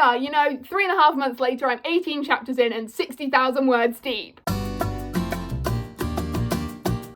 are, 3.5 months later, I'm 18 chapters in and 60,000 words deep.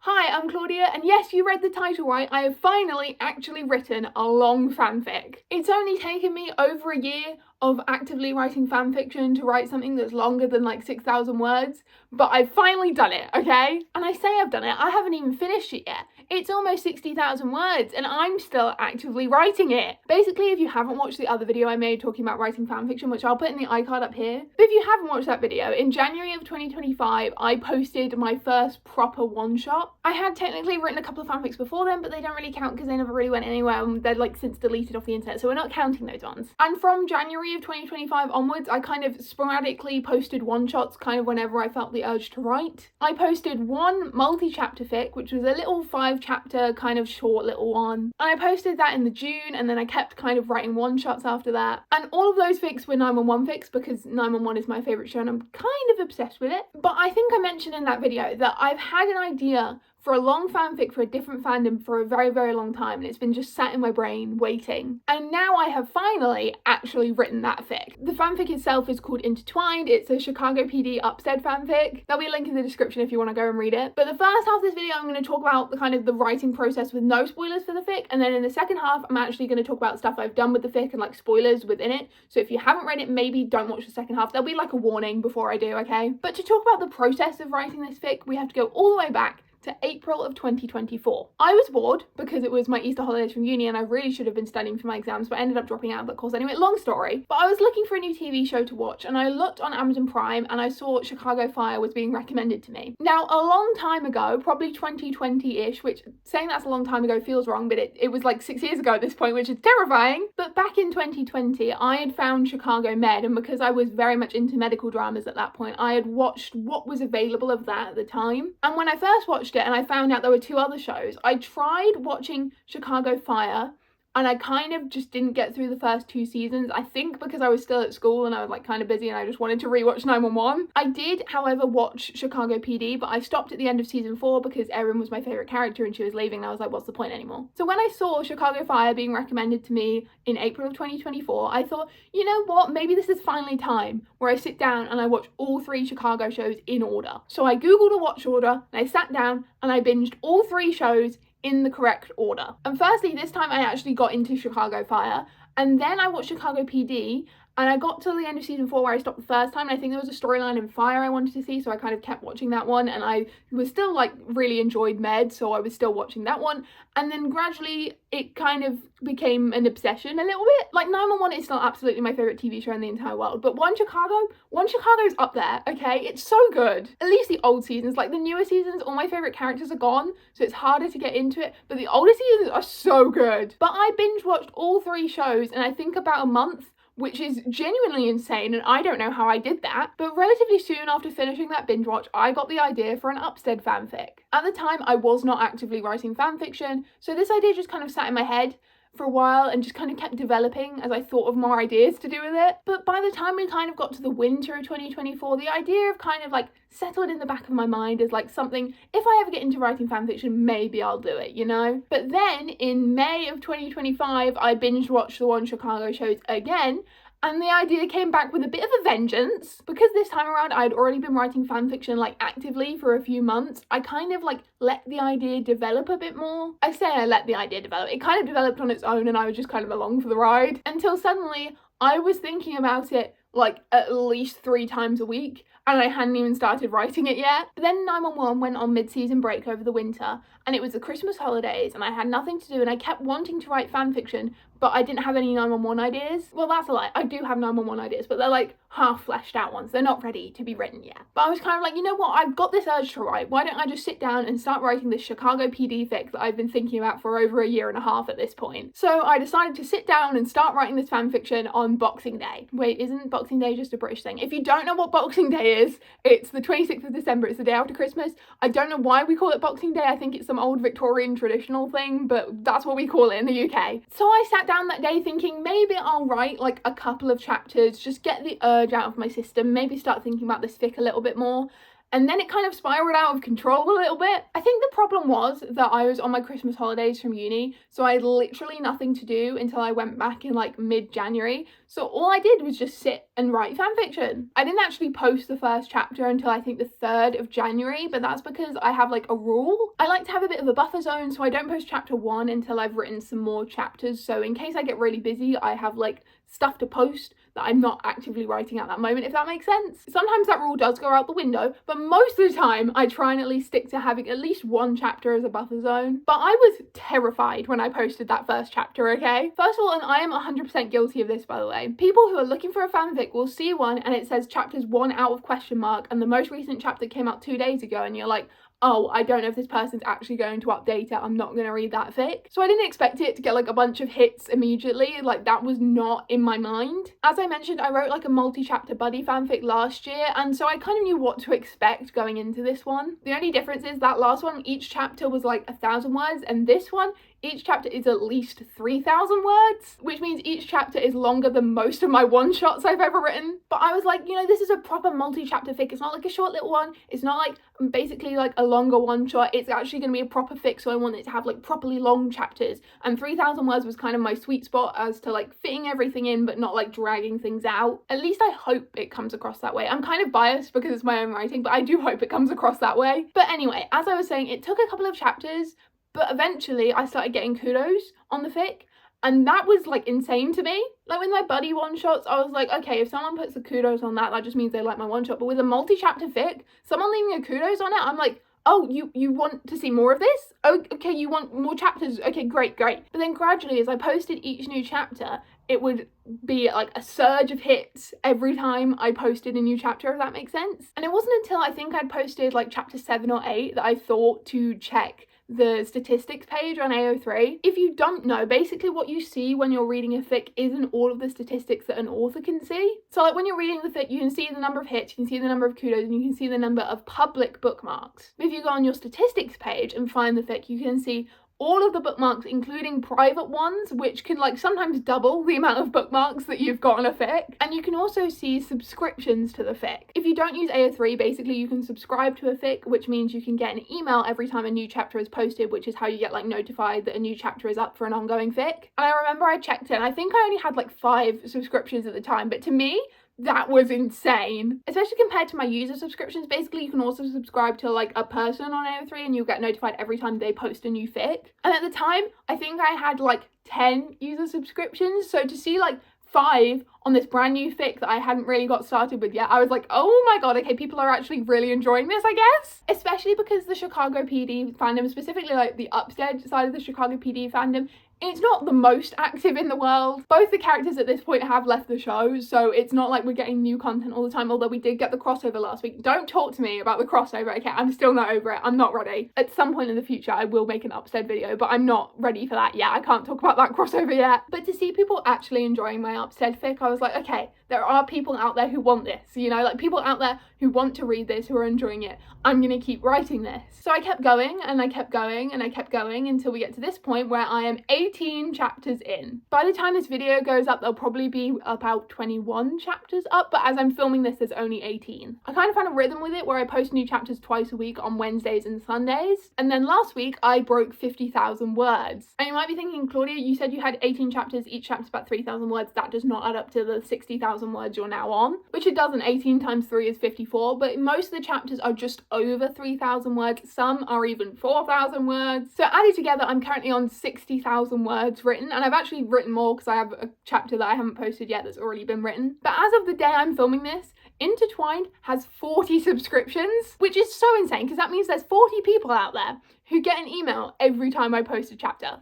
Hi, I'm Claudia, and yes, you read the title right, I have finally actually written a long fanfic. It's only taken me over a year of actively writing fanfiction to write something that's longer than like 6,000 words, but I've finally done it, okay? And I say I've done it, I haven't even finished it yet. It's almost 60,000 words and I'm still actively writing it. Basically, if you haven't watched the other video I made talking about writing fanfiction, which I'll put in the iCard up here, but if you haven't watched that video, in January of 2025, I posted my first proper one-shot. I had technically written a couple of fanfics before then, but they don't really count because they never really went anywhere and they're like since deleted off the internet, so we're not counting those ones. And from January of 2025 onwards, I kind of sporadically posted one-shots kind of whenever I felt the urge to write. I posted one multi-chapter fic, which was a little 5-chapter kind of short little one. And I posted that in the June, and then I kept kind of writing one-shots after that. And all of those fics were 911 fics because 911 is my favourite show and I'm kind of obsessed with it. But I think I mentioned in that video that I've had an idea for a long fanfic for a different fandom for a very, very long time, and it's been just sat in my brain waiting. And now I have finally actually written that fic. The fanfic itself is called Intertwined. It's a Chicago PD Upstead fanfic. There'll be a link in the description if you want to go and read it. But the first half of this video, I'm going to talk about the kind of the writing process with no spoilers for the fic, and then in the second half, I'm actually going to talk about stuff I've done with the fic and like spoilers within it. So if you haven't read it, maybe don't watch the second half. There'll be like a warning before I do, okay? But to talk about the process of writing this fic, we have to go all the way back to April of 2024. I was bored because it was my Easter holidays from uni and I really should have been studying for my exams, but I ended up dropping out of that course anyway, long story. But I was looking for a new TV show to watch and I looked on Amazon Prime and I saw Chicago Fire was being recommended to me. Now, a long time ago, probably 2020-ish, which saying that's a long time ago feels wrong, but it was like 6 years ago at this point, which is terrifying. But back in 2020, I had found Chicago Med, and because I was very much into medical dramas at that point, I had watched what was available of that at the time. And when I first watched it and I found out there were 2 other shows, I tried watching Chicago Fire and I kind of just didn't get through the first 2 seasons. I think because I was still at school and I was like kind of busy and I just wanted to rewatch 911. I did, however, watch Chicago PD, but I stopped at the end of season 4 because Erin was my favourite character and she was leaving and I was like, what's the point anymore? So when I saw Chicago Fire being recommended to me in April of 2024, I thought, you know what, maybe this is finally time where I sit down and I watch all 3 Chicago shows in order. So I googled a watch order and I sat down and I binged all 3 shows in the correct order. And firstly, this time I actually got into Chicago Fire, and then I watched Chicago PD, and I got to the end of season 4 where I stopped the first time, and I think there was a storyline in Fire I wanted to see, so I kind of kept watching that one, and I was still like really enjoyed Med, so I was still watching that one. And then gradually it kind of became an obsession a little bit. Like 911 is still absolutely my favourite TV show in the entire world, but One Chicago's up there, okay? It's so good. At least the old seasons, like the newer seasons, all my favourite characters are gone, so it's harder to get into it, but the older seasons are so good. But I binge watched all 3 shows in I think about a month, which is genuinely insane, and I don't know how I did that. But relatively soon after finishing that binge watch, I got the idea for an Upstead fanfic. At the time, I was not actively writing fanfiction, so this idea just kind of sat in my head for a while and just kind of kept developing as I thought of more ideas to do with it. But by the time we kind of got to the winter of 2024, the idea of kind of like settled in the back of my mind as like something, if I ever get into writing fanfiction, maybe I'll do it, you know? But then in May of 2025, I binge watched the One Chicago shows again, and the idea came back with a bit of a vengeance. Because this time around I'd already been writing fanfiction like actively for a few months, I kind of like let the idea develop a bit more. I say I let the idea develop, it kind of developed on its own and I was just kind of along for the ride. Until suddenly I was thinking about it like at least 3 times a week and I hadn't even started writing it yet. But then 911 went on mid-season break over the winter and it was the Christmas holidays and I had nothing to do and I kept wanting to write fanfiction, but I didn't have any 911 ideas. Well, that's a lie. I do have 911 ideas, but they're like half fleshed out ones. They're not ready to be written yet. But I was kind of like, you know what? I've got this urge to write. Why don't I just sit down and start writing this Chicago PD fic that I've been thinking about for over a year and a half at this point? So I decided to sit down and start writing this fanfiction on Boxing Day. Wait, isn't Boxing Day just a British thing? If you don't know what Boxing Day is, it's the 26th of December. It's the day after Christmas. I don't know why we call it Boxing Day. I think it's some old Victorian traditional thing, but that's what we call it in the UK. So I sat down that day thinking maybe I'll write like a couple of chapters, just get the urge out of my system, maybe start thinking about this fic a little bit more. And then it kind of spiraled out of control a little bit. I think the problem was that I was on my Christmas holidays from uni, so I had literally nothing to do until I went back in like mid-January. So all I did was just sit and write fanfiction. I didn't actually post the first chapter until I think the 3rd of January, but that's because I have like a rule. I like to have a bit of a buffer zone, so I don't post chapter 1 until I've written some more chapters. So in case I get really busy, I have like stuff to post that I'm not actively writing at that moment, if that makes sense. Sometimes that rule does go out the window, but most of the time I try and at least stick to having at least one chapter as a buffer zone. But I was terrified when I posted that first chapter, okay? First of all, and I am 100% guilty of this, by the way, people who are looking for a fanfic will see one and it says chapters 1 out of question mark, and the most recent chapter came out 2 days ago, and you're like, oh, I don't know if this person's actually going to update it, I'm not going to read that fic. So I didn't expect it to get like a bunch of hits immediately, like that was not in my mind. As I mentioned, I wrote like a multi-chapter buddy fanfic last year, and so I kind of knew what to expect going into this one. The only difference is that last one, each chapter was like 1,000 words, and this one, each chapter is at least 3,000 words, which means each chapter is longer than most of my one-shots I've ever written. But I was like, you know, this is a proper multi-chapter fic. It's not like a short little one. It's not like basically like a longer one-shot. It's actually going to be a proper fic, so I want it to have like properly long chapters. And 3,000 words was kind of my sweet spot as to like fitting everything in, but not like dragging things out. At least I hope it comes across that way. I'm kind of biased because it's my own writing, but I do hope it comes across that way. But anyway, as I was saying, it took a couple of chapters, but eventually I started getting kudos on the fic, and that was like insane to me. Like with my buddy one-shots, I was like, okay, if someone puts the kudos on that, that just means they like my one-shot. But with a multi-chapter fic, someone leaving a kudos on it, I'm like, oh, you want to see more of this? Oh, okay, you want more chapters? Okay, great. But then gradually, as I posted each new chapter, it would be like a surge of hits every time I posted a new chapter, if that makes sense. And it wasn't until I think I'd posted like chapter 7 or 8 that I thought to check the statistics page on AO3. If you don't know, basically what you see when you're reading a fic isn't all of the statistics that an author can see. So like when you're reading the fic, you can see the number of hits, you can see the number of kudos, and you can see the number of public bookmarks. But if you go on your statistics page and find the fic, you can see all of the bookmarks, including private ones, which can like sometimes double the amount of bookmarks that you've got on a fic. And you can also see subscriptions to the fic. If you don't use AO3, basically you can subscribe to a fic, which means you can get an email every time a new chapter is posted, which is how you get like notified that a new chapter is up for an ongoing fic. And I remember I checked it, and I think I only had like 5 subscriptions at the time, but to me, that was insane, especially compared to my user subscriptions. Basically, you can also subscribe to like a person on AO3 and you'll get notified every time they post a new fic. And at the time, I think I had like 10 user subscriptions. So to see like 5 on this brand new fic that I hadn't really got started with yet, I was like, oh my god, okay, people are actually really enjoying this, I guess. Especially because the Chicago PD fandom, specifically like the Upstead side of the Chicago PD fandom, it's not the most active in the world. Both the characters at this point have left the show, so it's not like we're getting new content all the time, although we did get the crossover last week. Don't talk to me about the crossover, okay? I'm still not over it. I'm not ready. At some point in the future, I will make an Upstead video, but I'm not ready for that yet. I can't talk about that crossover yet. But to see people actually enjoying my Upstead fic, I was like, okay, there are people out there who want this, you know, like people out there who want to read this, who are enjoying it. I'm gonna keep writing this. So I kept going and I kept going and I kept going until we get to this point where I am 18 chapters in. By the time this video goes up, there'll probably be about 21 chapters up, but as I'm filming this, there's only 18. I kind of found a rhythm with it where I post new chapters twice a week on Wednesdays and Sundays. And then last week, I broke 50,000 words. And you might be thinking, Claudia, you said you had 18 chapters, each chapter's about 3,000 words. That does not add up to the 60,000 words you're now on, which it doesn't. 18 times 3 is 54, but most of the chapters are just over 3,000 words. Some are even 4,000 words. So added together, I'm currently on 60,000 words written, and I've actually written more because I have a chapter that I haven't posted yet that's already been written. But as of the day I'm filming this, Intertwined has 40 subscriptions, which is so insane because that means there's 40 people out there who get an email every time I post a chapter.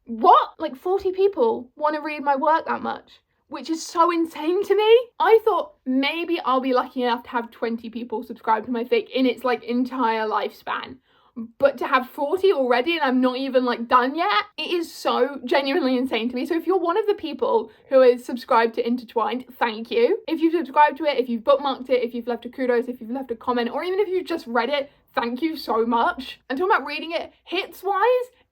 What? Like 40 people want to read my work that much? Which is so insane to me. I thought maybe I'll be lucky enough to have 20 people subscribe to my fic in its like entire lifespan. But to have 40 already and I'm not even like done yet, it is so genuinely insane to me. So if you're one of the people who is subscribed to Intertwined, thank you. If you've subscribed to it, if you've bookmarked it, if you've left a kudos, if you've left a comment, or even if you've just read it, thank you so much. And talking about reading it, hits-wise,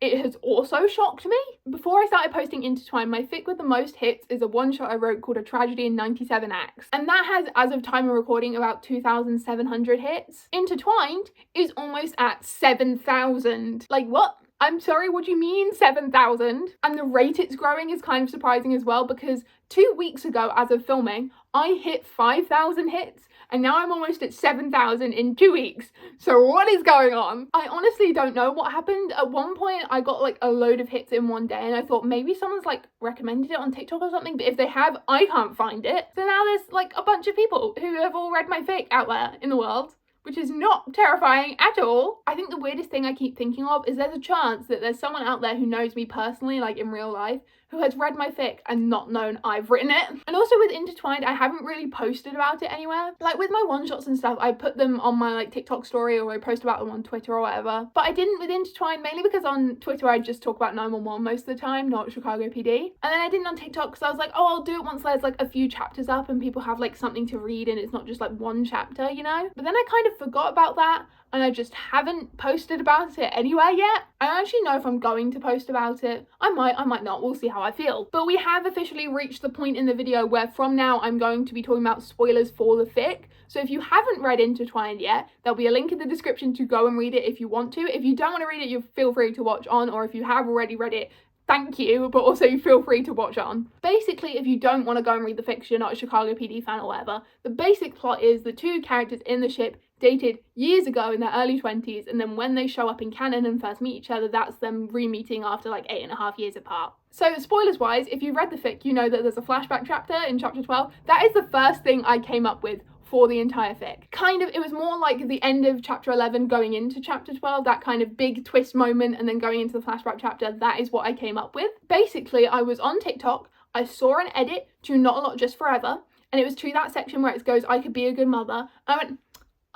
it has also shocked me. Before I started posting Intertwined, my fic with the most hits is a one-shot I wrote called A Tragedy in 97 Acts. And that has, as of time of recording, about 2,700 hits. Intertwined is almost at 7,000. Like, what? I'm sorry, what do you mean 7,000? And the rate it's growing is kind of surprising as well, because 2 weeks ago, as of filming, I hit 5,000 hits, and now I'm almost at 7,000 in 2 weeks. So what is going on? I honestly don't know what happened. At one point, I got like a load of hits in one day, and I thought maybe someone's like recommended it on TikTok or something, but if they have, I can't find it. So now there's like a bunch of people who have all read my fic out there in the world, which is not terrifying at all. I think the weirdest thing I keep thinking of is there's a chance that there's someone out there who knows me personally, like in real life, who has read my fic and not known I've written it. And also with Intertwined, I haven't really posted about it anywhere. Like with my one-shots and stuff, I put them on my like TikTok story, or I post about them on Twitter or whatever. But I didn't with Intertwined, mainly because on Twitter I just talk about 911 most of the time, not Chicago PD. And then I didn't on TikTok because I was like, oh, I'll do it once there's like a few chapters up and people have like something to read and it's not just like one chapter, you know? But then I kind of forgot about that, and I just haven't posted about it anywhere yet. I don't actually know if I'm going to post about it. I might not, we'll see how I feel. But we have officially reached the point in the video where from now I'm going to be talking about spoilers for the fic. So if you haven't read Intertwined yet, there'll be a link in the description to go and read it if you want to. If you don't want to read it, you feel free to watch on, or if you have already read it, thank you, but also you feel free to watch on. Basically, if you don't want to go and read the fic, you're not a Chicago PD fan or whatever, the basic plot is the two characters in the ship dated years ago in their early 20s, and then when they show up in canon and first meet each other, that's them re-meeting after like 8.5 years apart. So spoilers wise, if you've read the fic, you know that there's a flashback chapter in chapter 12. That is the first thing I came up with for the entire fic. Kind of, it was more like the end of chapter 11 going into chapter 12, that kind of big twist moment, and then going into the flashback chapter. That is what I came up with. Basically, I was on TikTok, I saw an edit to Not a Lot Just Forever, and it was to that section where it goes, I could be a good mother. I went,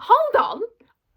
hold on,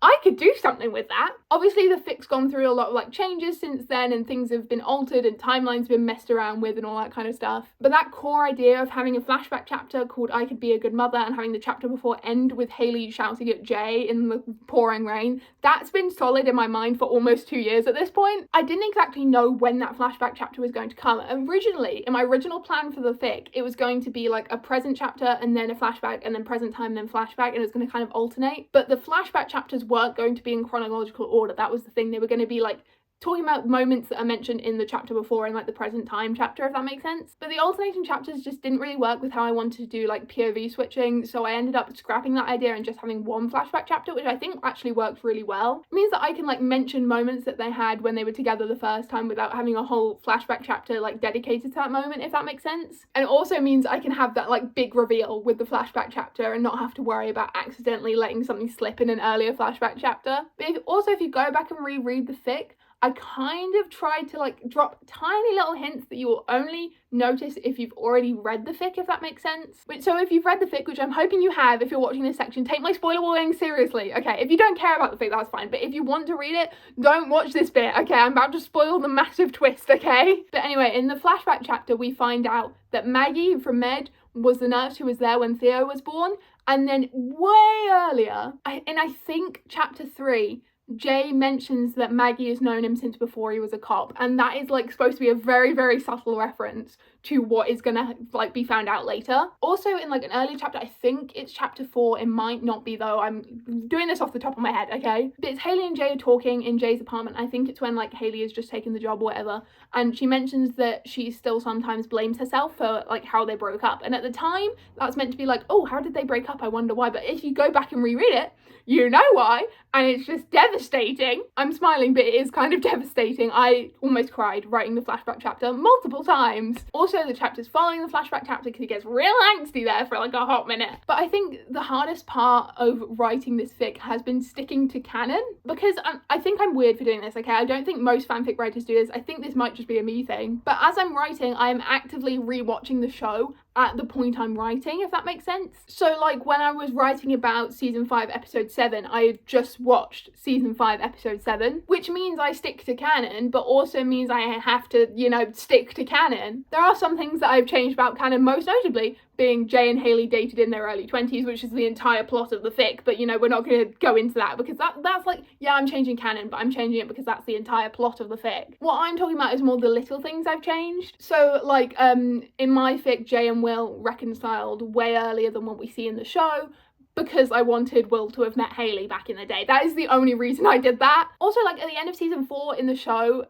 I could do something with that. Obviously the fic's gone through a lot of like changes since then, and things have been altered and timelines been messed around with and all that kind of stuff. But that core idea of having a flashback chapter called I Could Be a Good Mother, and having the chapter before end with Haley shouting at Jay in the pouring rain, that's been solid in my mind for almost 2 years at this point. I didn't exactly know when that flashback chapter was going to come. Originally, in my original plan for the fic, it was going to be like a present chapter and then a flashback and then present time, then flashback, and it was going to kind of alternate. But the flashback chapters weren't going to be in chronological order. That was the thing. They were going to be like talking about moments that are mentioned in the chapter before in like the present time chapter, if that makes sense. But the alternating chapters just didn't really work with how I wanted to do like POV switching, so I ended up scrapping that idea and just having one flashback chapter, which I think actually works really well. It means that I can like mention moments that they had when they were together the first time without having a whole flashback chapter like dedicated to that moment, if that makes sense. And it also means I can have that like big reveal with the flashback chapter and not have to worry about accidentally letting something slip in an earlier flashback chapter. But if you go back and reread the fic, I kind of tried to like drop tiny little hints that you will only notice if you've already read the fic, if that makes sense. So if you've read the fic, which I'm hoping you have if you're watching this section, take my spoiler warning seriously, okay? If you don't care about the fic, that's fine, but if you want to read it, don't watch this bit, okay? I'm about to spoil the massive twist, okay? But anyway, in the flashback chapter, we find out that Maggie from Med was the nurse who was there when Theo was born, and then way earlier, I think chapter 3, Jay mentions that Maggie has known him since before he was a cop, and that is like supposed to be a very, very subtle reference to what is gonna like be found out later. Also in like an early chapter, I think it's chapter 4, it might not be though, I'm doing this off the top of my head, okay? But it's Haley and Jay are talking in Jay's apartment. I think it's when like Haley has just taken the job or whatever, and she mentions that she still sometimes blames herself for like how they broke up, and at the time that's meant to be like, oh, how did they break up, I wonder why. But if you go back and reread it, you know why, and it's just devastating. I'm smiling, but it is kind of devastating. I almost cried writing the flashback chapter multiple times. Also, the chapters following the flashback chapter, because it gets real angsty there for like a hot minute. But I think the hardest part of writing this fic has been sticking to canon, because I think I'm weird for doing this, okay? I don't think most fanfic writers do this. I think this might just be a me thing. But as I'm writing, I am actively rewatching the show at the point I'm writing, if that makes sense. So like when I was writing about season 5 episode 7, I had just watched season 5 episode 7, which means I stick to canon, but also means I have to, you know, stick to canon. There are some things that I've changed about canon, most notably being Jay and Haley dated in their early 20s, which is the entire plot of the fic, but you know, we're not going to go into that because that's like, yeah, I'm changing canon, but I'm changing it because that's the entire plot of the fic. What I'm talking about is more the little things I've changed. So like in my fic, Jay and Will reconciled way earlier than what we see in the show, because I wanted Will to have met Hayley back in the day. That is the only reason I did that. Also, like, at the end of season 4 in the show,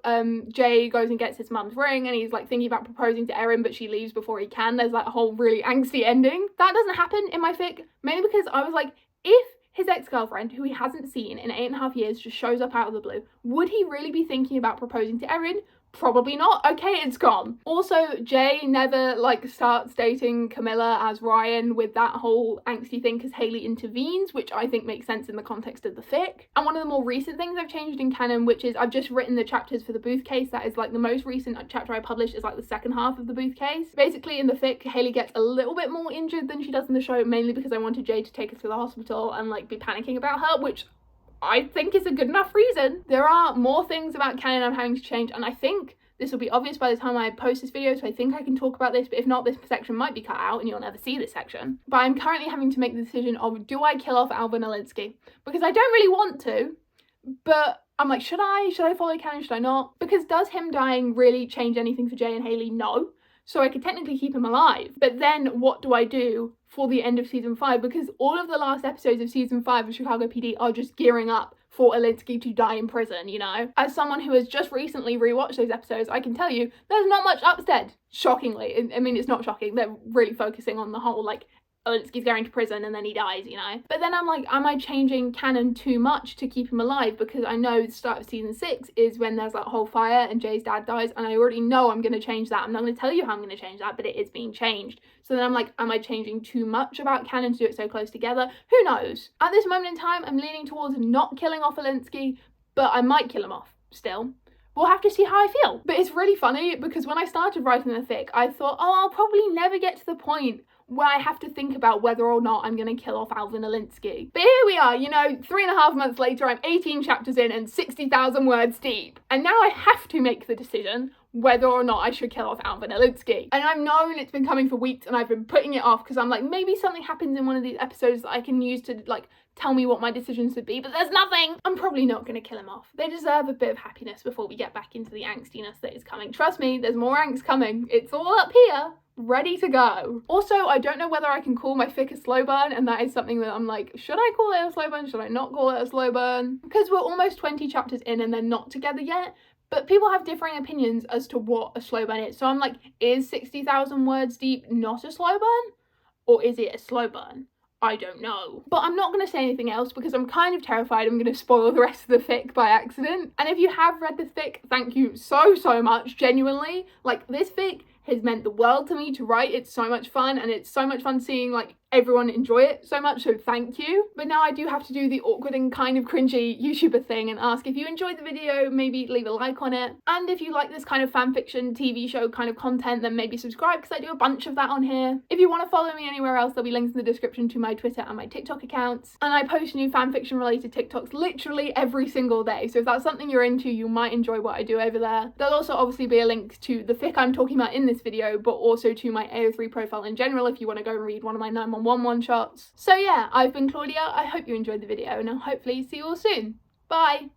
Jay goes and gets his mum's ring and he's like thinking about proposing to Erin, but she leaves before he can. There's like a whole really angsty ending. That doesn't happen in my fic, mainly because I was like, if his ex-girlfriend, who he hasn't seen in 8.5 years, just shows up out of the blue, would he really be thinking about proposing to Erin? Probably not. Okay, it's gone. Also, Jay never like starts dating Camilla as Ryan with that whole angsty thing because Hayley intervenes, which I think makes sense in the context of the fic. And one of the more recent things I've changed in canon, which is I've just written the chapters for the Booth case. That is like the most recent chapter I published is like the second half of the Booth case. Basically in the fic, Hayley gets a little bit more injured than she does in the show, mainly because I wanted Jay to take her to the hospital and like be panicking about her, which I think is a good enough reason. There are more things about canon I'm having to change, and I think this will be obvious by the time I post this video, so I think I can talk about this, but if not, this section might be cut out and you'll never see this section. But I'm currently having to make the decision of, do I kill off Alvin Olinsky? Because I don't really want to, but I'm like, should I follow canon, should I not? Because does him dying really change anything for Jay and Hayley? No. So I could technically keep him alive. But then what do I do for the end of season 5? Because all of the last episodes of season 5 of Chicago PD are just gearing up for Olinsky to die in prison, you know? As someone who has just recently rewatched those episodes, I can tell you there's not much upstead, shockingly. I mean, it's not shocking. They're really focusing on the whole, like, Olinsky's going to prison and then he dies, you know? But then I'm like, am I changing canon too much to keep him alive? Because I know the start of season 6 is when there's that whole fire and Jay's dad dies, and I already know I'm going to change that. I'm not going to tell you how I'm going to change that, but it is being changed. So then I'm like, am I changing too much about canon to do it so close together? Who knows? At this moment in time, I'm leaning towards not killing off Olinsky, but I might kill him off still. We'll have to see how I feel. But it's really funny because when I started writing the fic, I thought, oh, I'll probably never get to the point where I have to think about whether or not I'm going to kill off Alvin Olinsky. But here we are, you know, 3.5 months later, I'm 18 chapters in and 60,000 words deep. And now I have to make the decision whether or not I should kill off Alvin Olinsky. And I've known it's been coming for weeks and I've been putting it off because I'm like, maybe something happens in one of these episodes that I can use to like tell me what my decisions would be, but there's nothing. I'm probably not going to kill him off. They deserve a bit of happiness before we get back into the angstiness that is coming. Trust me, there's more angst coming. It's all up here, ready to go. Also, I don't know whether I can call my fic a slow burn, and that is something that I'm like, should I call it a slow burn? Should I not call it a slow burn? Because we're almost 20 chapters in and they're not together yet, but people have differing opinions as to what a slow burn is. So I'm like, is 60,000 words deep not a slow burn? Or is it a slow burn? I don't know. But I'm not going to say anything else because I'm kind of terrified I'm going to spoil the rest of the fic by accident. And if you have read the fic, thank you so much, genuinely. Like, this fic has meant the world to me to write. It's so much fun, and it's so much fun seeing like everyone enjoy it so much, so thank you. But now I do have to do the awkward and kind of cringy YouTuber thing and ask if you enjoyed the video, maybe leave a like on it. And if you like this kind of fanfiction TV show kind of content, then maybe subscribe because I do a bunch of that on here. If you want to follow me anywhere else, there'll be links in the description to my Twitter and my TikTok accounts. And I post new fanfiction related TikToks literally every single day. So if that's something you're into, you might enjoy what I do over there. There'll also obviously be a link to the fic I'm talking about in this video, but also to my AO3 profile in general if you want to go and read one of my 911 one-shots. So yeah, I've been Claudia. I hope you enjoyed the video and I'll hopefully see you all soon. Bye!